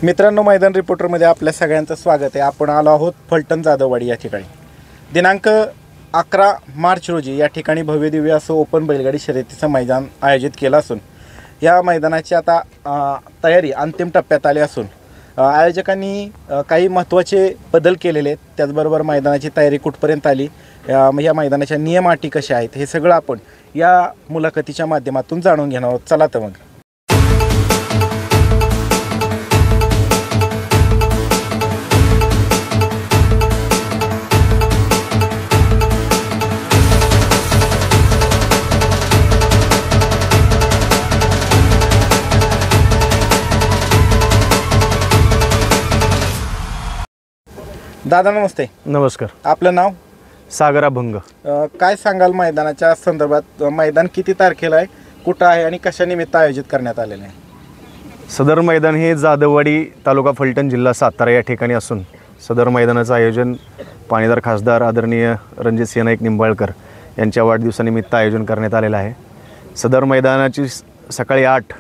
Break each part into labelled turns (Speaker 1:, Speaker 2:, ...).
Speaker 1: मित्रांनो, मैदान रिपोर्टरमध्ये आपल्या सगळ्यांचं स्वागत आहे। आपण आलो आहोत फलटण जाधववाडी या ठिकाणी। दिनांक 11 मार्च रोजी या ठिकाणी भव्यदिव्य असं ओपन बैलगाडी शर्यतीचं मैदान आयोजित केलं असून या मैदानाची आता तयारी अंतिम टप्प्यात आली असून आयोजकांनी काही महत्त्वाचे बदल केलेले आहेत। त्याचबरोबर मैदानाची तयारी कुठपर्यंत आली, या मैदानाच्या नियम अटी कशा आहेत, हे सगळं आपण या मुलाखतीच्या माध्यमातून जाणून घेणार आहोत। चला तर मग। दादा नमस्ते।
Speaker 2: नमस्कार।
Speaker 1: आपलं नाव?
Speaker 2: सागर अभंग।
Speaker 1: काय सांगाल मैदानाच्या संदर्भात? मैदान किती तारखेला आहे, कुठं आहे आणि कशा निमित्त आयोजित करण्यात आलेलं आहे?
Speaker 2: सदर मैदान हे जाधववाडी तालुका फलटण जिल्हा सातारा या ठिकाणी असून सदर मैदानाचं आयोजन पाणीदार खासदार आदरणीय रणजितसिंह नाईक निंबाळकर यांच्या वाढदिवसानिमित्त आयोजन करण्यात आलेलं आहे। सदर मैदानाची सकाळी 8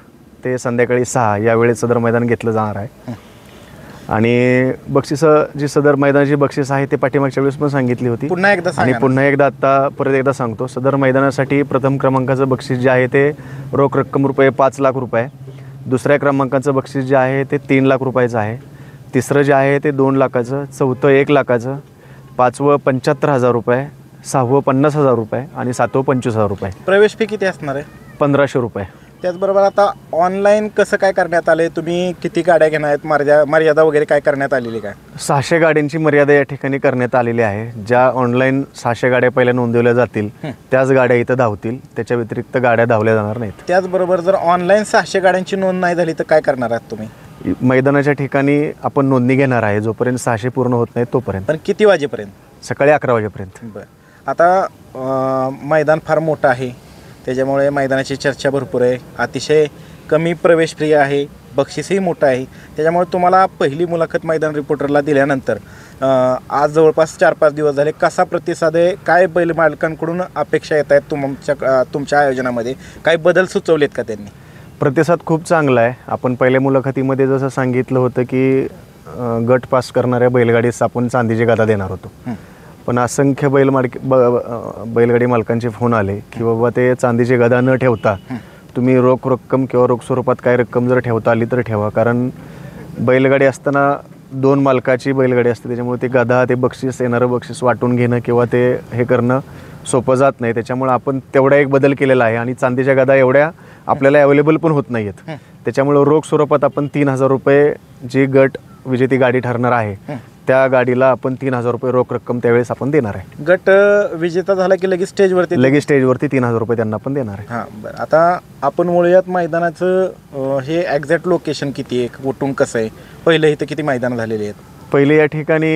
Speaker 2: ते संध्याकाळी 6 या वेळेत सदर मैदान घेतलं जाणार आहे आणि बक्षिसं जी सदर मैदानाची बक्षीस आहे ते पाठीमागच्या वेळेस पण सांगितली होती,
Speaker 1: पुन्हा एकदा
Speaker 2: आणि पुन्हा एकदा आता परत एकदा सांगतो। सदर मैदानासाठी प्रथम क्रमांकाचं बक्षीस जे आहे ते रोख रक्कम रुपये 5 लाख रुपये, दुसऱ्या क्रमांकाचं बक्षीस जे आहे ते 3 लाख रुपयाचं आहे, तिसरं जे आहे ते 2 लाखाचं, चौथं 1 लाखाचं, पाचवं 75,000 रुपये, सहावं 50,000 रुपये आणि सातवं 25,000 रुपये।
Speaker 1: प्रवेश फी किती असणार आहे?
Speaker 2: 1500 रुपये।
Speaker 1: त्याचबरोबर आता ऑनलाईन कसं काय करण्यात आले, तुम्ही किती गाड्या घेणार आहेत, मर्यादा वगैरे काय करण्यात आलेली काय?
Speaker 2: 600 गाड्यांची मर्यादा या ठिकाणी करण्यात आलेली आहे। ज्या ऑनलाईन 600 गाड्या पहिल्या नोंदवल्या जातील त्याच गाड्या इथं धावतील, त्याच्या व्यतिरिक्त गाड्या धावल्या जाणार नाहीत।
Speaker 1: त्याचबरोबर जर ऑनलाईन 600 गाड्यांची नोंद नाही झाली तर काय करणार आहात तुम्ही?
Speaker 2: मैदानाच्या ठिकाणी आपण नोंदणी घेणार आहे जोपर्यंत 600 पूर्ण होत नाही तोपर्यंत।
Speaker 1: पण किती वाजेपर्यंत?
Speaker 2: सकाळी 11 वाजेपर्यंत।
Speaker 1: बरं, आता मैदान फार मोठं आहे, त्याच्यामुळे मैदानाची चर्चा भरपूर आहे, अतिशय कमी प्रवेश फ्री आहे, बक्षीसही मोठं आहे। त्याच्यामुळे तुम्हाला पहिली मुलाखत मैदान रिपोर्टरला दिल्यानंतर आज जवळपास 4-5 दिवस झाले, कसा प्रतिसाद आहे, काय बैल मालकांकडून अपेक्षा येत आहेत तुमच्या आयोजनामध्ये, काही बदल सुचवलेत का त्यांनी?
Speaker 2: प्रतिसाद खूप चांगला आहे। आपण पहिल्या मुलाखतीमध्ये जसं सांगितलं होतं की गट पास करणाऱ्या बैलगाडीस आपण चांदीची गदा देणार होतो, पण असंख्य बैलगाडी मालकांचे फोन आले की बाबा ते चांदीची गदा न ठेवता तुम्ही रोख रक्कम किंवा रोख स्वरूपात काय रक्कम जर ठेवता आली तर ठेवा, कारण बैलगाडी असताना 2 मालकाची बैलगाडी असते, त्याच्यामुळे ते गदा ते बक्षीस येणारं बक्षीस वाटून घेणं किंवा ते हे करणं सोपं जात नाही। त्याच्यामुळे आपण तेवढा एक बदल केलेला आहे आणि चांदीच्या गदा एवढ्या आपल्याला अवेलेबल पण होत नाही आहेत, त्याच्यामुळे रोख स्वरूपात आपण 3,000 रुपये जी गट विजेती गाडी ठरणार आहे त्या गाडीला आपण 3,000 रुपये रोख रक्कम त्यावेळेस आपण देणार आहे।
Speaker 1: गट विजेता झाला की लगेच स्टेजवरती
Speaker 2: 3,000 रुपये त्यांना पण देणार आहे।
Speaker 1: हां, बरं, आता आपण वळूयात मैदानाचं हे एक्झॅक्ट लोकेशन किती आहे, कुठून कसं आहे, पहिलं इथं किती मैदान झालेली आहेत?
Speaker 2: पहिले या ठिकाणी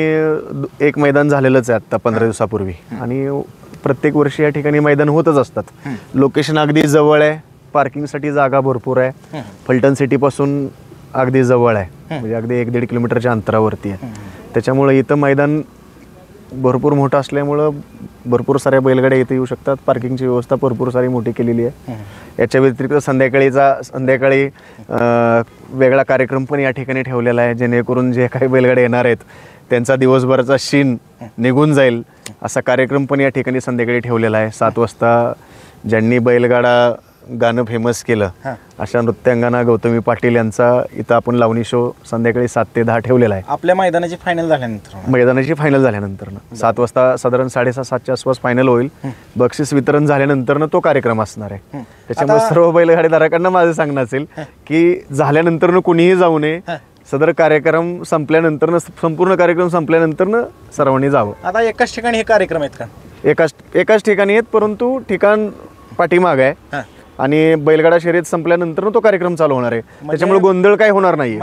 Speaker 2: एक मैदान झालेलंच आहे आत्ता 15 दिवसापूर्वी, आणि प्रत्येक वर्षी या ठिकाणी मैदान होतच असतात। लोकेशन अगदी जवळ आहे, पार्किंगसाठी जागा भरपूर आहे, फलटण सिटीपासून अगदी जवळ आहे, म्हणजे अगदी 1-1.5 किलोमीटरच्या अंतरावरती आहे। त्याच्यामुळे इथं मैदान भरपूर मोठं असल्यामुळं भरपूर साऱ्या बैलगाड्या इथे येऊ शकतात, पार्किंगची व्यवस्था भरपूर सारी मोठी केलेली आहे। याच्या व्यतिरिक्त संध्याकाळी वेगळा कार्यक्रम पण या ठिकाणी ठेवलेला आहे, जेणेकरून जे काही बैलगाड्या येणार आहेत त्यांचा दिवसभराचा शीण निघून जाईल असा कार्यक्रम पण या ठिकाणी संध्याकाळी ठेवलेला आहे। 7 वाजता ज्यांनी बैलगाडा गाणं फेमस केलं अशा नृत्यांगना गौतमी पाटील यांचा इथं आपण लावणी शो संध्याकाळी 7 ते 10 ठेवलेला आहे।
Speaker 1: आपल्या मैदानाची फायनल झाल्यानंतर 7 वाजता साधारण 6:30-7च्या आसपास फायनल होईल। बक्षीस वितरण झाल्यानंतर तो कार्यक्रम असणार आहे। त्याच्यामुळे सर्व बैलगाडीधारकांना माझं सांगणं असेल की झाल्यानंतर कुणीही जाऊ नये, सदर कार्यक्रम संपल्यानंतर संपूर्ण कार्यक्रम संपल्यानंतर सर्वांनी जावं। आता एकाच ठिकाणी हे कार्यक्रम आहेत का?
Speaker 2: एकाच ठिकाणी आहेत, परंतु ठिकाण पाठीमाग आहे आणि बैलगाडा शर्यत संपल्यानंतर तो कार्यक्रम चालू होणार आहे, त्याच्यामुळे गोंधळ काय होणार नाही।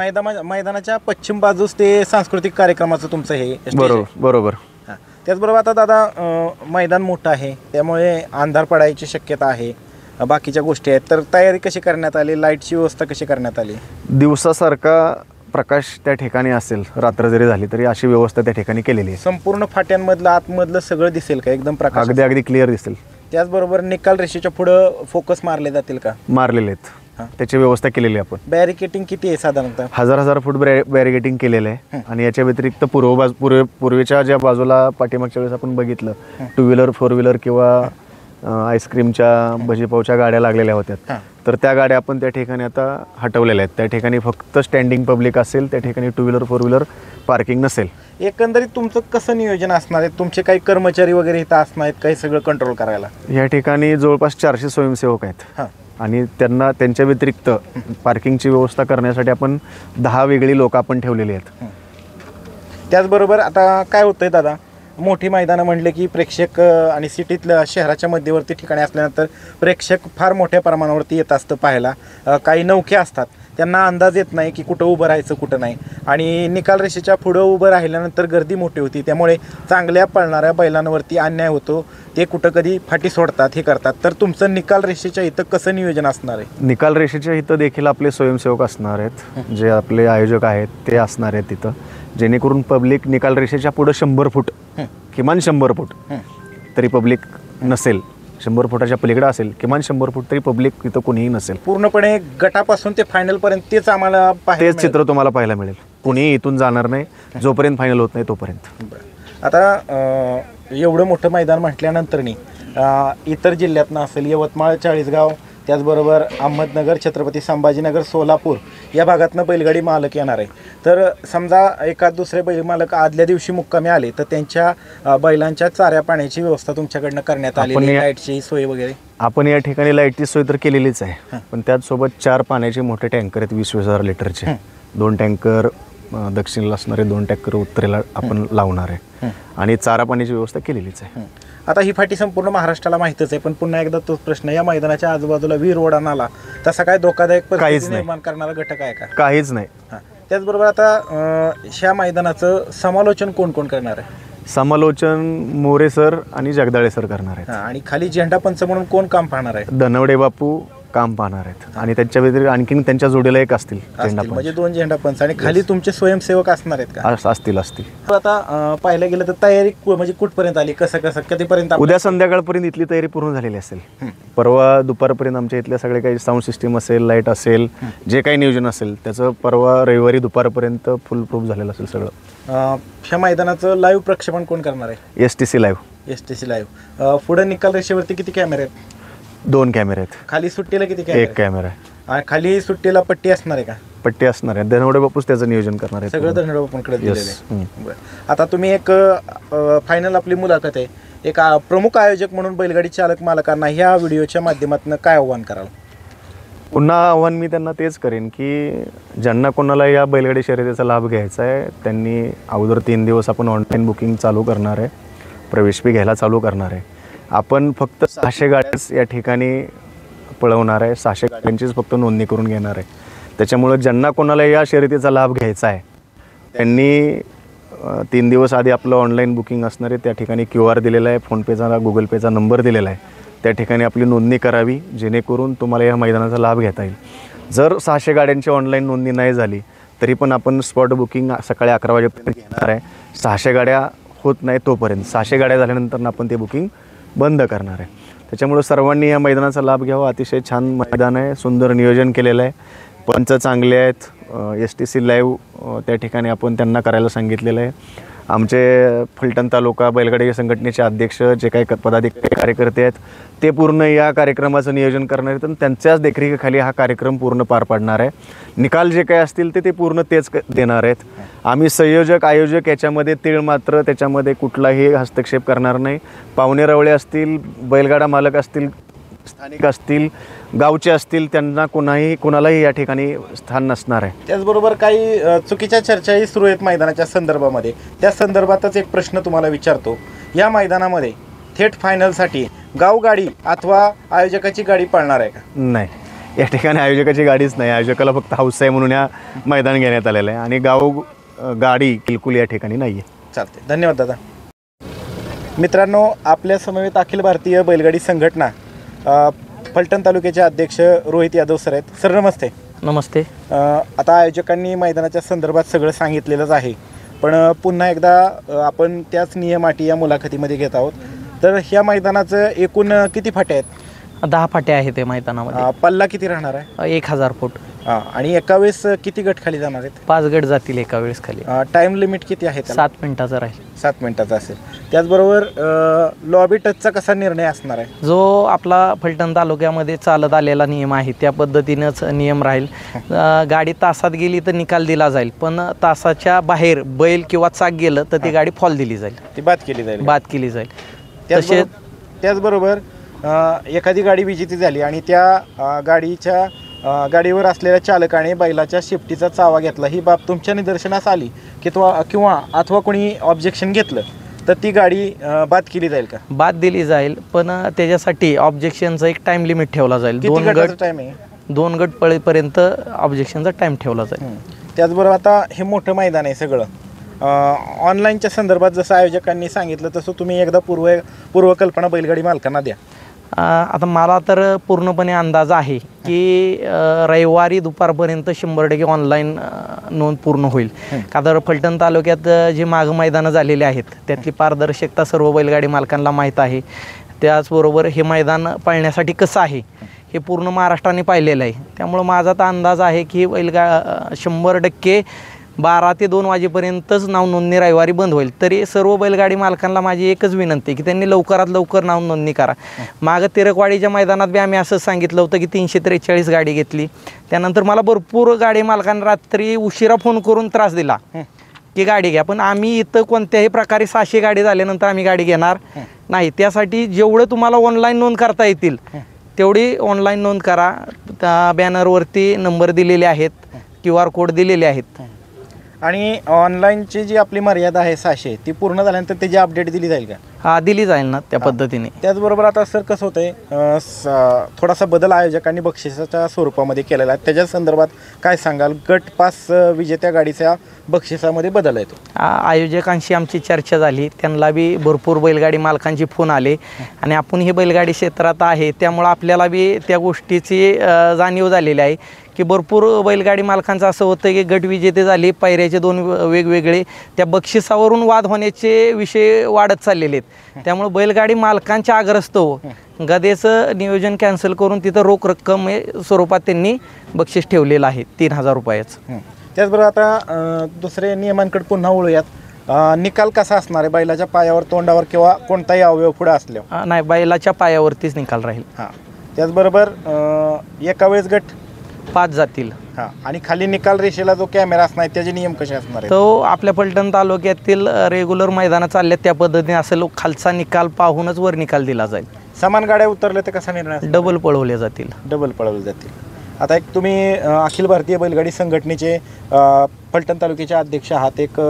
Speaker 1: मैदानाच्या पश्चिम बाजूस ते सांस्कृतिक कार्यक्रमाचं तुमचं हे
Speaker 2: बरोबर।
Speaker 1: त्याचबरोबर आता दादा मैदान मोठं आहे, त्यामुळे अंधार पडायची शक्यता आहे, बाकीच्या गोष्टी आहेत, तर तयारी कशी करण्यात आली, लाईटची व्यवस्था कशी करण्यात आली?
Speaker 2: दिवसासारखा प्रकाश त्या ठिकाणी असेल, रात्र जरी झाली तरी अशी व्यवस्था त्या ठिकाणी केलेली आहे।
Speaker 1: संपूर्ण फाट्यांमधलं आतमधलं सगळं दिसेल का? एकदम प्रकाश
Speaker 2: अगदी क्लिअर दिसेल।
Speaker 1: त्याचबरोबर निकाल रेषेच्या पुढं फोकस मारले जातील का?
Speaker 2: मारलेले आहेत। त्याची व्यवस्था केलेली आहे आपण.
Speaker 1: बॅरिकेटिंग किती आहे साधारणतः?
Speaker 2: 1000 फूट बॅरिगेटिंग केलेलं आहे. आणि याच्या व्यतिरिक्त पूर्वीच्या ज्या बाजूला पाठीमागच्या वेळेस आपण बघितलं 2 व्हीलर 4 व्हीलर किंवा आईस्क्रीमच्या भजीपावच्या गाड्या लागलेल्या होत्या, तर त्या गाड्या आपण त्या ठिकाणी आता हटवलेल्या आहेत. त्या ठिकाणी फक्त स्टँडिंग पब्लिक असेल, त्या ठिकाणी 2 व्हीलर 4 व्हीलर पार्किंग नसेल. एकंदरीत
Speaker 1: तुमचं कसं नियोजन असणार आहे? तुमचे काही कर्मचारी वगैरे इथं असणार आहेत काही सगळं कंट्रोल करायला?
Speaker 2: या ठिकाणी जवळपास 400 स्वयंसेवक आहेत आणि त्यांच्या व्यतिरिक्त पार्किंगची व्यवस्था करण्यासाठी आपण 10 वेगळी लोक आपण ठेवलेली आहेत.
Speaker 1: त्याचबरोबर आता काय होतंय दादा, मोठी मैदानं म्हणले की प्रेक्षक आणि सिटीतल्या शहराच्या मध्यवर्ती ठिकाणी असल्यानंतर प्रेक्षक फार मोठ्या प्रमाणावरती येत असतं पाहायला. काही नौखे असतात, त्यांना अंदाज येत नाही की कुठं उभं राहायचं कुठं नाही, आणि निकाल रेषेच्या पुढं उभं राहिल्यानंतर गर्दी मोठी होती, त्यामुळे चांगल्या पळणाऱ्या बैलांवरती अन्याय होतो. ते कुठं कधी फाटी सोडतात, हे करतात. तर तुमचं निकाल रेषेच्या इथं कसं नियोजन असणार आहे?
Speaker 2: निकाल रेषेच्या इथं देखील आपले स्वयंसेवक असणार आहेत, जे आपले आयोजक आहेत ते असणार आहेत तिथं, जेणेकरून पब्लिक निकाल रेषेच्या पुढं 100 फूट किमान 100 फूट तरी पब्लिक नसेल, 100 फुटाच्या पलीकडे असेल, किमान 100 फूट तरी पब्लिक तिथं कोणीही नसेल.
Speaker 1: पूर्णपणे गटापासून ते फायनलपर्यंत तेच आम्हाला
Speaker 2: तेच चित्र तुम्हाला पाहायला मिळेल. कोणीही इथून जाणार नाही जोपर्यंत फायनल होत नाही तोपर्यंत.
Speaker 1: आता एवढं मोठं मैदान म्हटल्यानंतरनी इतर जिल्ह्यातनं असेल, यवतमाळ, चाळीसगाव, त्याचबरोबर अहमदनगर, छत्रपती संभाजीनगर, सोलापूर या भागातनं बैलगाडी मालक येणार आहे. तर समजा एखाद दुसरे बैल मालक आदल्या दिवशी मुक्कामी आले तर त्यांच्या बैलांच्या चाऱ्या पाण्याची व्यवस्था तुमच्याकडनं करण्यात आली, लाईटची सोय वगैरे?
Speaker 2: आपण या ठिकाणी लाईटची सोय तर केलेलीच आहे, पण त्याचसोबत 4 पाण्याचे मोठे टँकर आहेत 20,000 लिटरचे. 2 टँकर दक्षिणेला असणारे, 2 टँकर उत्तरेला आपण लावणार आहे, आणि चारा पाण्याची व्यवस्था केलेलीच आहे.
Speaker 1: आता ही फाटी संपूर्ण महाराष्ट्राला माहितच आहे, पण पुन्हा एकदा तोच प्रश्न, या मैदानाच्या आजूबाजूला वीर ओढा नाला तसा काय धोकादायक परिस्थिती निर्माण करणारा घटक आहे का?
Speaker 2: काहीच नाही.
Speaker 1: त्याचबरोबर आता ह्या मैदानाचं समालोचन कोण कोण करणार आहे?
Speaker 2: समालोचन मोरे सर आणि जगदाळे सर करणार आहेत.
Speaker 1: आणि खाली झेंडा पंच म्हणून कोण काम पाहणार आहे?
Speaker 2: धनवडे बापू काम पाहणार आहेत, आणि त्यांच्या व्यतिरिक्त आणखीन त्यांच्या जोडीला एक असतील झेंडा पंच,
Speaker 1: म्हणजे 2 झेंडा पंच, आणि खाली तुमचे स्वयंसेवक असणार आहेत का?
Speaker 2: असतील.
Speaker 1: आता पाहायला गेलं तर तयारी म्हणजे कुठपर्यंत आली, कसं कधीपर्यंत?
Speaker 2: उद्या संध्याकाळपर्यंत इथली तयारी पूर्ण झालेली असेल. परवा दुपारपर्यंत आमच्या इथल्या सगळे काही साऊंड सिस्टीम असेल, लाईट असेल, जे काही नियोजन असेल त्याचं परवा रविवारी दुपारपर्यंत फुल प्रूफ झालेलं असेल सगळं.
Speaker 1: ह्या मैदानाचं लाईव्ह प्रक्षेपण कोण करणार आहे?
Speaker 2: STC live.
Speaker 1: STC live. पुढे निकाल रेषेवरती किती कॅमेरे आहेत?
Speaker 2: 2 कॅमेरे आहेत.
Speaker 1: खाली सुट्टीला किती कॅमेरे?
Speaker 2: 1 कॅमेरा आहे.
Speaker 1: खाली सुट्टीला पट्टी असणार आहे का?
Speaker 2: पट्टी असणार आहे. धनवडे बापूच त्याचं नियोजन करणार आहे.
Speaker 1: सगळं धनवडे बापूंकडे दिलेलं आहे. आता तुम्ही एक फायनल आपली मुलाखत आहे, एक प्रमुख आयोजक म्हणून बैलगाडी चालक मालकांना ह्या व्हिडिओच्या माध्यमातून काय आव्हान कराल?
Speaker 2: पुन्हा आव्हान मी त्यांना तेच करेन की ज्यांना कोणाला या बैलगाडी शर्यतीचा लाभ घ्यायचा आहे त्यांनी अगोदर 3 दिवस आपण ऑनलाईन बुकिंग चालू करणार आहे, प्रवेश फी घ्यायला चालू करणार आहे. आपण फक्त 600 गाड्याच या ठिकाणी पळवणार आहे, 600 गाड्यांचीच फक्त नोंदणी करून घेणार आहे. त्याच्यामुळं ज्यांना कोणाला या शर्यतीचा लाभ घ्यायचा आहे त्यांनी 3 दिवस आधी आपलं ऑनलाईन बुकिंग असणार आहे. त्या ठिकाणी QR दिलेला आहे, फोनपेचा गुगल पेचा नंबर दिलेला आहे, त्या ठिकाणी आपली नोंदणी करावी जेणेकरून तुम्हाला या मैदानाचा लाभ घेता येईल. जर 600 गाड्यांची ऑनलाईन नोंदणी नाही झाली तरी पण आपण स्पॉट बुकिंग सकाळी 11 वाजेपर्यंत घेणार आहे. 600 गाड्या होत नाही तोपर्यंत, 600 गाड्या झाल्यानंतर आपण ते बुकिंग बंद करणार आहे. त्याच्यामुळे सर्वांनी या मैदानाचा लाभ घ्यावा. अतिशय छान मैदान आहे, सुंदर नियोजन केलेलं आहे, पंच चांगले आहेत. STC लाईव्ह त्या ठिकाणी आपण त्यांना करायला सांगितलेलं आहे. आमचे फलटण तालुका बैलगाडी संघटनेचे अध्यक्ष जे काही पदाधिकारी कार्यकर्ते आहेत ते पूर्ण या कार्यक्रमाचं नियोजन करणार आहेत आणि त्यांच्याच देखरेखीखाली हा कार्यक्रम पूर्ण पार पाडणार आहे. निकाल जे काही असतील ते पूर्ण तेच देणार आहेत. आम्ही संयोजक आयोजक याच्यामध्ये तीळ मात्र त्याच्यामध्ये कुठलाही हस्तक्षेप करणार नाही. पाहुणे रवळे असतील, बैलगाडा मालक असतील, स्थानिक असतील, गावचे असतील, त्यांना कोणालाही या ठिकाणी स्थान नसणार आहे.
Speaker 1: त्याचबरोबर काही चुकीच्या चर्चाही सुरू आहेत मैदानाच्या संदर्भामध्ये. त्या संदर्भातच एक प्रश्न तुम्हाला विचारतो, या मैदानामध्ये थेट फायनलसाठी गावगाडी अथवा आयोजकाची गाडी पळणार आहे का?
Speaker 2: नाही, या ठिकाणी आयोजकाची गाडीच नाही. आयोजकाला फक्त हौस आहे म्हणून या मैदान घेण्यात आलेलं आहे आणि गाव गाडी बिलकुल या ठिकाणी नाही आहे.
Speaker 1: चालते, धन्यवाद दादा. मित्रांनो, आपल्या समवेत अखिल भारतीय बैलगाडी संघटना फलटण तालुक्याचे अध्यक्ष रोहित यादव सर आहेत. सर नमस्ते.
Speaker 3: नमस्ते.
Speaker 1: आता आयोजकांनी मैदानाच्या संदर्भात सगळं सांगितलेलंच आहे, पण पुन्हा एकदा आपण त्याच नियम अटी या मुलाखतीमध्ये घेत आहोत. तर ह्या मैदानाचं एकूण किती फाट्या आहेत?
Speaker 3: 10 फाट्या आहेत ते मैदानामध्ये.
Speaker 1: पल्ला किती राहणार आहे?
Speaker 3: 1000 फूट.
Speaker 1: आणि एका वेळेस किती गट खाली जाणार आहेत?
Speaker 3: 5 गट जातील एका वेळेस खाली.
Speaker 1: टाइम लिमिट किती आहे त्याला?
Speaker 3: 7 मिनिटाचा राहील.
Speaker 1: 7 मिनिटाचा असेल. त्याचबरोबर लॉबी टचचा कसा निर्णय असणार आहे?
Speaker 3: जो आपला फलटण तालुक्यामध्ये चालत आलेला नियम आहे त्या पद्धतीनंच नियम राहील. गाडी तासात गेली तर निकाल दिला जाईल, पण तासाच्या बाहेर बैल किंवा चाक गेलं तर ती गाडी फॉल दिली जाईल,
Speaker 1: ती बाद केली जाईल.
Speaker 3: तसेच
Speaker 1: त्याचबरोबर एखादी गाडी विजेती झाली आणि त्या गाडीवर असलेल्या चालकाने बैलाच्या शेपटीचा चावा घेतला, ही बाब तुमच्या निदर्शनास आली किंवा अथवा कोणी ऑब्जेक्शन घेतलं तर ती गाडी बाद केली जाईल का?
Speaker 3: बाद दिली जाईल, पण त्याच्यासाठी ऑब्जेक्शनचा एक टाइम लिमिट ठेवला जाईल. 2 गट
Speaker 1: टाइम आहे.
Speaker 3: 2 गट पळेपर्यंत ऑब्जेक्शनचा टाइम ठेवला जाईल.
Speaker 1: त्याचबरोबर आता हे मोठं मैदान आहे सगळं, ऑनलाईनच्या संदर्भात जसं आयोजकांनी सांगितलं तसं तुम्ही एकदा पूर्वकल्पना बैलगाडी मालकांना द्या.
Speaker 3: आता मला तर पूर्णपणे अंदाज आहे की रविवारी दुपारपर्यंत 100% ऑनलाईन नोंद पूर्ण होईल. का तर फलटण तालुक्यात जे मागं मैदानं झालेले आहेत त्यातली पारदर्शकता सर्व बैलगाडी मालकांना माहीत आहे. त्याचबरोबर हे मैदान पाळण्यासाठी कसं आहे हे पूर्ण महाराष्ट्राने पाहिलेलं आहे. त्यामुळं माझा तर अंदाज आहे की 100% 12 ते 2 वाजेपर्यंतच नाव नोंदणी रविवारी बंद होईल. तरी सर्व बैलगाडी मालकांना माझी एकच विनंती की त्यांनी लवकरात लवकर नाव नोंदणी करा. मागं तिरकवाडीच्या मैदानात बी आम्ही असंच सांगितलं होतं की 343 गाडी घेतली. त्यानंतर मला भरपूर गाडी मालकांना रात्री उशिरा फोन करून त्रास दिला की गाडी घ्या, पण आम्ही इथं कोणत्याही प्रकारे 600 गाडी झाल्यानंतर आम्ही गाडी घेणार नाही. त्यासाठी जेवढं तुम्हाला ऑनलाईन नोंद करता येतील तेवढी ऑनलाईन नोंद करा. त्या बॅनरवरती नंबर दिलेले आहेत, QR कोड दिलेले आहेत.
Speaker 1: आणि ऑनलाईनची जी आपली मर्यादा आहे 600 ती पूर्ण झाल्यानंतर त्याची अपडेट दिली जाईल का?
Speaker 3: हा, दिली जाईल ना त्या पद्धतीने.
Speaker 1: त्याचबरोबर आता सर कसं होतंय, थोडासा बदल आयोजकांनी बक्षिसाच्या स्वरूपामध्ये केलेला आहे, त्याच्या संदर्भात काय सांगाल? गट पास विजेत्या गाडीच्या बक्षिसामध्ये बदल येतो.
Speaker 3: आयोजकांशी आमची चर्चा झाली, त्यांना बी भरपूर बैलगाडी मालकांचे फोन आले आणि आपण ही बैलगाडी क्षेत्रात आहे त्यामुळं आपल्याला बी त्या गोष्टीची जाणीव झालेली आहे की भरपूर बैलगाडी मालकांचं असं होतं की गट विजेते झाले, पायऱ्याचे 2 वेगवेगळे, त्या बक्षिसावरून वाद होण्याचे विषय वाढत चाललेले आहेत. त्यामुळे बैलगाडी मालकांच्या आग्रस्तव गदेचं नियोजन कॅन्सल करून तिथं रोख रक्कम स्वरूपात त्यांनी बक्षीस ठेवलेलं आहे 3000 रुपयाचं.
Speaker 1: त्याचबरोबर आता दुसरे नियमांकडे पुन्हा वळूयात. निकाल कसा असणार आहे? बैलाच्या पायावर, तोंडावर किंवा कोणताही अवयव पुढे असल्यावर?
Speaker 3: नाही, बैलाच्या पायावरतीच निकाल राहील.
Speaker 1: त्याचबरोबर एका वेळेस गट
Speaker 3: 5 जातील.
Speaker 1: आणि खाली निकाल रेषेला जो कॅमेरा असणार आहे त्याचे नियम कसे असणार आहेत?
Speaker 3: तो आपल्या फलटण तालुक्यातील रेग्युलर मैदानं चालल्यात त्या पद्धतीने असेल, खालचा निकाल पाहूनच वर निकाल दिला जाईल.
Speaker 1: समान गाड्या उतरल्या तर कसा निर्णय?
Speaker 3: डबल पळवल्या जातील.
Speaker 1: डबल पळवले जातील. आता एक तुम्ही अखिल भारतीय बैलगाडी संघटनेचे फलटण तालुक्याचे अध्यक्ष आहात, एक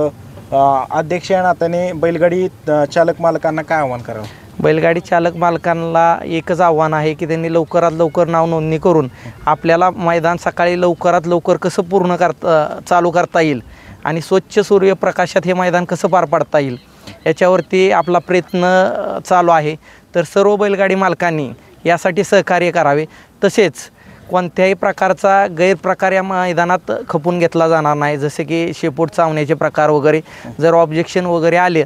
Speaker 1: अध्यक्ष या नात्याने बैलगाडी चालक मालकांना काय आव्हान करावं?
Speaker 3: बैलगाडी चालक मालकांना एकच आव्हान आहे की त्यांनी लवकरात लवकर नाव नोंदणी करून आपल्याला मैदान सकाळी लवकरात लवकर कसं चालू करता येईल आणि स्वच्छ सूर्यप्रकाशात हे मैदान कसं पार पाडता येईल याच्यावरती आपला प्रयत्न चालू आहे. तर सर्व बैलगाडी मालकांनी यासाठी सहकार्य करावे. तसेच कोणत्याही प्रकारचा गैरप्रकार या मैदानात खपून घेतला जाणार नाही, जसे की शेपूट चावण्याचे प्रकार वगैरे. जर ऑब्जेक्शन वगैरे आले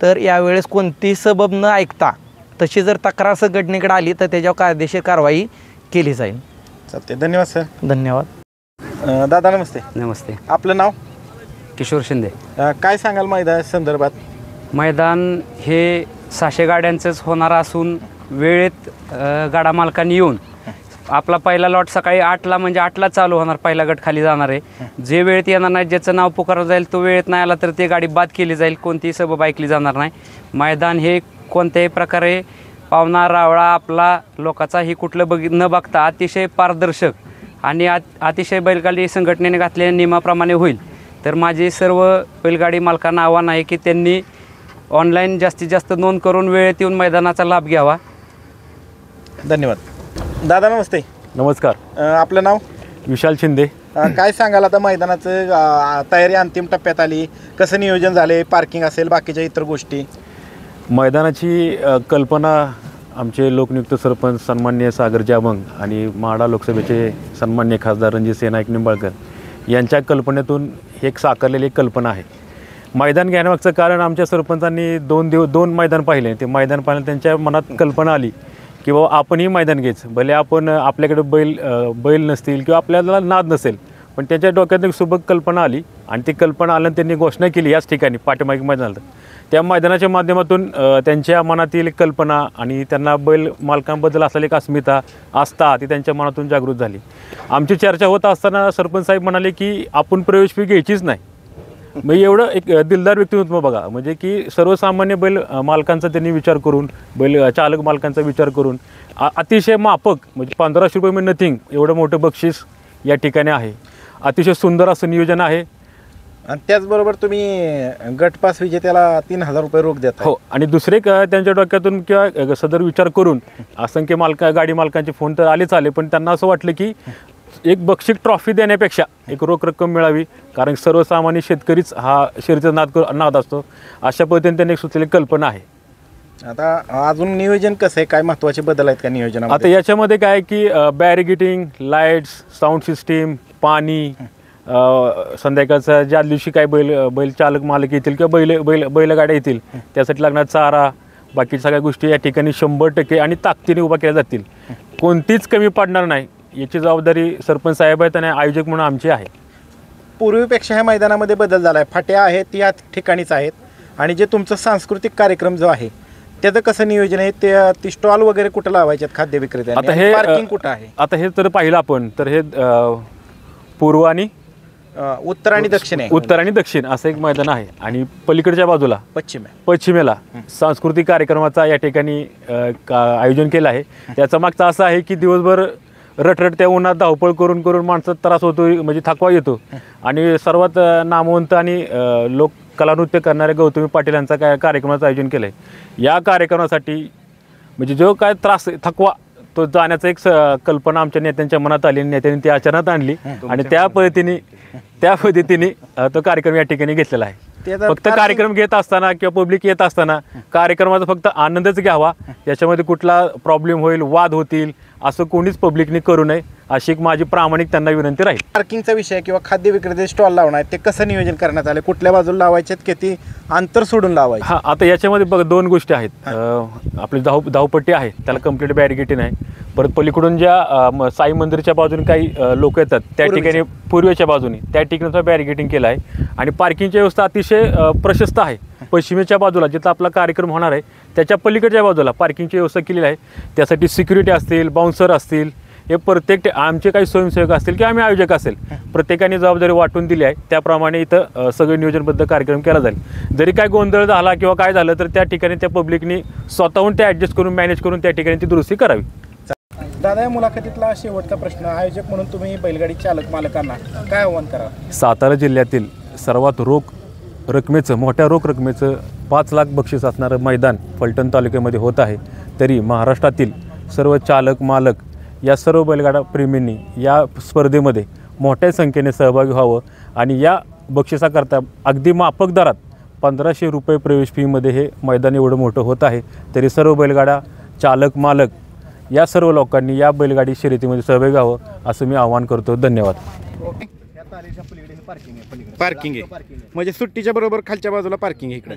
Speaker 3: तर यावेळेस कोणतीही सबब न ऐकता तशी जर तक्रार संघटनेकडे आली तर त्याच्यावर कायदेशीर कारवाई केली जाईल.
Speaker 1: चालते. धन्यवाद सर.
Speaker 3: धन्यवाद.
Speaker 1: दादा नमस्ते.
Speaker 4: नमस्ते.
Speaker 1: आपलं नाव?
Speaker 4: किशोर शिंदे.
Speaker 1: काय सांगाल मैदान संदर्भात?
Speaker 4: मैदान हे 600 गाड्यांचंच होणार असून वेळेत गाडा मालकांनी येऊन आपला पहिला लॉट सकाळी 8ला म्हणजे 8ला चालू होणार, पहिला गट खाली जाणार आहे. जे वेळेत येणार नाही, ज्याचं नाव पुकारलं जाईल तो वेळेत नाही आला तर ते गाडी बाद केली जाईल, कोणतीही सबब ऐकली जाणार नाही. मैदान हे कोणत्याही प्रकारे पावणा रावळा आपला लोकाचा ही कुठलं न बघता अतिशय पारदर्शक आणि अतिशय बैलगाडी संघटनेने घातलेल्या नियमाप्रमाणे होईल. तर माझे सर्व बैलगाडी मालकांना आव्हान आहे की त्यांनी ऑनलाईन जास्तीत जास्त नोंद करून वेळेत येऊन मैदानाचा लाभ घ्यावा.
Speaker 1: धन्यवाद. दादा नमस्ते.
Speaker 2: नमस्कार.
Speaker 1: आपलं नाव?
Speaker 2: विशाल शिंदे.
Speaker 1: काय सांगाल आता मैदानाचं तयारी अंतिम टप्प्यात आली, कसं नियोजन झाले, पार्किंग असेल, बाकीच्या इतर गोष्टी?
Speaker 5: मैदानाची कल्पना आमचे लोकनियुक्त सरपंच सन्माननीय सागर जामंग आणि माढा लोकसभेचे सन्माननीय खासदार रणजितसिंह नाईक निंबाळकर यांच्या कल्पनेतून एक साकारलेली कल्पना आहे. मैदान घेण्यामागचं कारण आमच्या सरपंचांनी 2 मैदान पाहिले. ते मैदान पाहिलं त्यांच्या मनात कल्पना आली की बाबा आपणही मैदान घ्यायचं. भले आपण आपल्याकडे बैल नसतील किंवा आपल्याला नाद नसेल, पण त्यांच्या डोक्यात एक सुबक कल्पना आली आणि ती कल्पना आल्यानं त्यांनी घोषणा केली याच ठिकाणी पाठीमागे मैदानात. त्या मैदानाच्या माध्यमातून त्यांच्या मनातील कल्पना आणि त्यांना बैल मालकांबद्दल असलेली एक अस्मिता आस्था ती त्यांच्या मनातून जागृत झाली. आमची चर्चा होत असताना सरपंच साहेब म्हणाले की आपण प्रवेश फी घ्यायचीच नाही. मग एवढं एक दिलदार व्यक्तिमत्व बघा, म्हणजे की सर्वसामान्य बैल मालकांचा त्यांनी विचार करून, बैल चालक मालकांचा विचार करून अतिशय माफक म्हणजे 1500 रुपये म्हणजे नथिंग एवढं मोठं बक्षीस या ठिकाणी आहे. अतिशय सुंदर असं नियोजन आहे.
Speaker 1: आणि त्याचबरोबर तुम्ही गटपास विजेत्याला 3000 रुपये रोख देता.
Speaker 5: हो, आणि दुसरे त्यांच्या डोक्यातून किंवा सदर विचार करून असंख्य गाडी मालकांचे फोन तर आले, पण त्यांना असं वाटलं की एक बक्षीस ट्रॉफी देण्यापेक्षा एक रोख रक्कम मिळावी, कारण सर्वसामान्य शेतकरीच हा शर्यतीचा नाद असतो. अशा पद्धतीने त्यांनी एक सुचलेली कल्पना आहे.
Speaker 1: आता अजून नियोजन कसं आहे, काय महत्त्वाचे बदल आहेत का नियोजनामध्ये?
Speaker 5: आता याच्यामध्ये काय की बॅरिगेटिंग, लाईट्स, साऊंड सिस्टीम, पाणी, संध्याकाळचा ज्या दिवशी काय बैल चालक मालक येतील किंवा बैलगाड्या येतील त्यासाठी लागणारा चारा, बाकी सगळ्या गोष्टी या ठिकाणी 100% आणि ताकदीने उभा केल्या जातील. कोणतीच कमी पडणार नाही याची जबाबदारी सरपंच साहेब आहेत आणि आयोजक म्हणून आमची आहे.
Speaker 1: पूर्वीपेक्षा ह्या मैदानामध्ये बदल झाला आहे. फाट्या आहेत ती या ठिकाणीच आहेत आणि जे तुमचं सांस्कृतिक कार्यक्रम जो आहे त्याचं कसं नियोजन आहे? ती स्टॉल वगैरे कुठं लावायचे आहेत खाद्य विक्रेत्यांनी?
Speaker 5: आता हे
Speaker 1: पार्किंग कुठं आहे?
Speaker 5: आता हे तर पाहिलं आपण तर हे पूर्व आणि
Speaker 1: उत्तर आणि दक्षिण आहे.
Speaker 5: उत्तर आणि दक्षिण असं एक मैदान आहे आणि पलीकडच्या बाजूला पश्चिमेला सांस्कृतिक कार्यक्रमाचा या ठिकाणी आयोजन केलं आहे. त्याचा मागचा असं आहे की दिवसभर रटरट त्या उन्हात धावपळ करून करून माणसात त्रास होतो, म्हणजे थकवा येतो आणि सर्वात नामवंत आणि लोक कलानृत्य करणाऱ्या गौतमी पाटील यांचा कार्यक्रमाचं आयोजन केलं आहे. या कार्यक्रमासाठी म्हणजे जो काय त्रास थकवा तो जाण्याचा एक कल्पना आमच्या नेत्यांच्या मनात आली, नेत्यांनी ती आचरणात आणली आणि त्या पद्धतीने तो कार्यक्रम या ठिकाणी घेतलेला आहे. फक्त कार्यक्रम घेत असताना किंवा पब्लिक येत असताना कार्यक्रमाचा फक्त आनंदच घ्यावा, याच्यामध्ये कुठला प्रॉब्लेम होईल, वाद होतील असं कोणीच पब्लिकने करू नये अशी एक माझी प्रामाणिक त्यांना विनंती राहील.
Speaker 1: पार्किंगचा विषय किंवा खाद्य विक्रेते स्टॉल लावणार ते कसं नियोजन करण्यात आले? कुठल्या बाजूला लावायचे की ती अंतर सोडून लावायचे?
Speaker 5: हा, आता याच्यामध्ये बघा 2 गोष्टी आहेत. आपली धावपट्टी आहे त्याला कंप्लीट बॅरिगेटिंग आहे. परत पलीकडून ज्या साई मंदिरच्या बाजूने काही लोक येतात त्या ठिकाणी पूर्वेच्या बाजूने त्या ठिकाणी बॅरिगेटिंग केलं आहे आणि पार्किंगची व्यवस्था अतिशय प्रशस्त आहे. पश्चिमेच्या बाजूला जिथं आपला कार्यक्रम होणार आहे त्याच्या पलीकडच्या बाजूला पार्किंगची व्यवस्था केलेली आहे. त्यासाठी सिक्युरिटी असतील, बाउन्सर असतील, हे प्रत्येक आमचे काही स्वयंसेवक असतील किंवा आम्ही आयोजक असेल प्रत्येकाने जबाबदारी वाटून दिली आहे. त्याप्रमाणे इथं सगळे नियोजनबद्ध कार्यक्रम केला जाईल. जरी काय गोंधळ झाला किंवा काय झालं तर त्या ठिकाणी त्या पब्लिकनी स्वतःहून ते ॲडजस्ट करून मॅनेज करून त्या ठिकाणी ती दुरुस्ती करावी.
Speaker 1: दादा, या मुलाखतीतला शेवटचा प्रश्न, आयोजक म्हणून तुम्ही बैलगाडी चालक मालकांना काय आव्हान करा?
Speaker 5: सातारा जिल्ह्यातील सर्वात मोठ्या रोख रकमेचं 5 लाख बक्षीस असणारं मैदान फलटण तालुक्यामध्ये होत आहे. तरी महाराष्ट्रातील सर्व चालक मालक या सर्व बैलगाडा प्रेमींनी या स्पर्धेमध्ये मोठ्या संख्येने सहभागी व्हावं आणि या बक्षिसाकरता अगदी माफक दरात 1500 रुपये प्रवेश फीमध्ये हे मैदान एवढं मोठं होत आहे. तरी सर्व बैलगाडा चालक मालक या सर्व लोकांनी या बैलगाडी शर्यतीमध्ये सहभागी व्हावं असं मी आवाहन करतो. धन्यवाद.
Speaker 1: पार्किंग आहे म्हणजे सुट्टीच्या बरोबर खालच्या बाजूला पार्किंग आहे इकडे.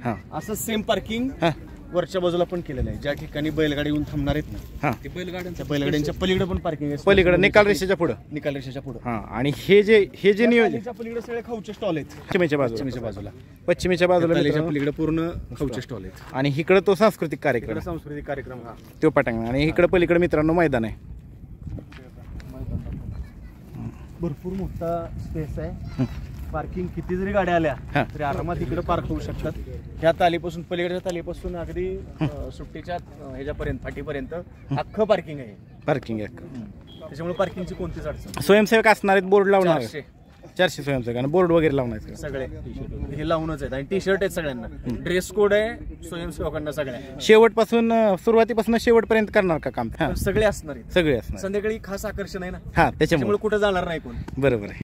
Speaker 2: हां, असं सेम पार्किंग वरच्या बाजूला पण केलेलं आहे. ज्या ठिकाणी बैलगाडी येऊन थांबणार आहेत ना, ते बैलगाड्यांच्या पलीकडे पण पार्किंग आहे.
Speaker 1: पलीकडे निकाल रेषेच्या पुढे. हां, आणि हे जे नियोजन
Speaker 2: पलीकडे सगळे खाऊचे स्टॉल आहेत.
Speaker 1: पश्चिमेच्या बाजूला
Speaker 2: पलीकडे पूर्ण खाऊचे स्टॉल आहेत
Speaker 1: आणि इकडे तो सांस्कृतिक कार्यक्रम
Speaker 2: हा
Speaker 1: तो पटांगण आणि इकडे पलीकडे मित्रांनो मैदान आहे.
Speaker 2: भरपूर मोठा स्पेस आहे. पार्किंग किती जरी गाड्या आल्या तरी आरामात इकडे पार्क होऊ शकतात. ह्या तालीपासून पलीकडच्या तालीपासून अगदी सुट्टीच्या ह्याच्यापर्यंत फाटीपर्यंत अख्खं पार्किंग आहे. त्याच्यामुळे पार्किंगची कोणतीच अडचण.
Speaker 1: स्वयंसेवक असणार आहेत, बोर्ड लावणार 400 स्वयंसेवक आणि बोर्ड वगैरे लावणार
Speaker 2: सगळे हे लावूनच आहेत आणि टी-शर्ट आहेत सगळ्यांना. ड्रेस कोड आहे स्वयंसेवकांना सगळ्या.
Speaker 1: शेवटपासून सुरुवातीपासून शेवटपर्यंत करणार का काम?
Speaker 2: सगळे असणार आहेत.
Speaker 1: सगळे असणार.
Speaker 2: संध्याकाळी खास आकर्षण आहे ना,
Speaker 1: त्याच्यामुळे
Speaker 2: कुठे जाणार नाही कोण.
Speaker 1: बरोबर आहे.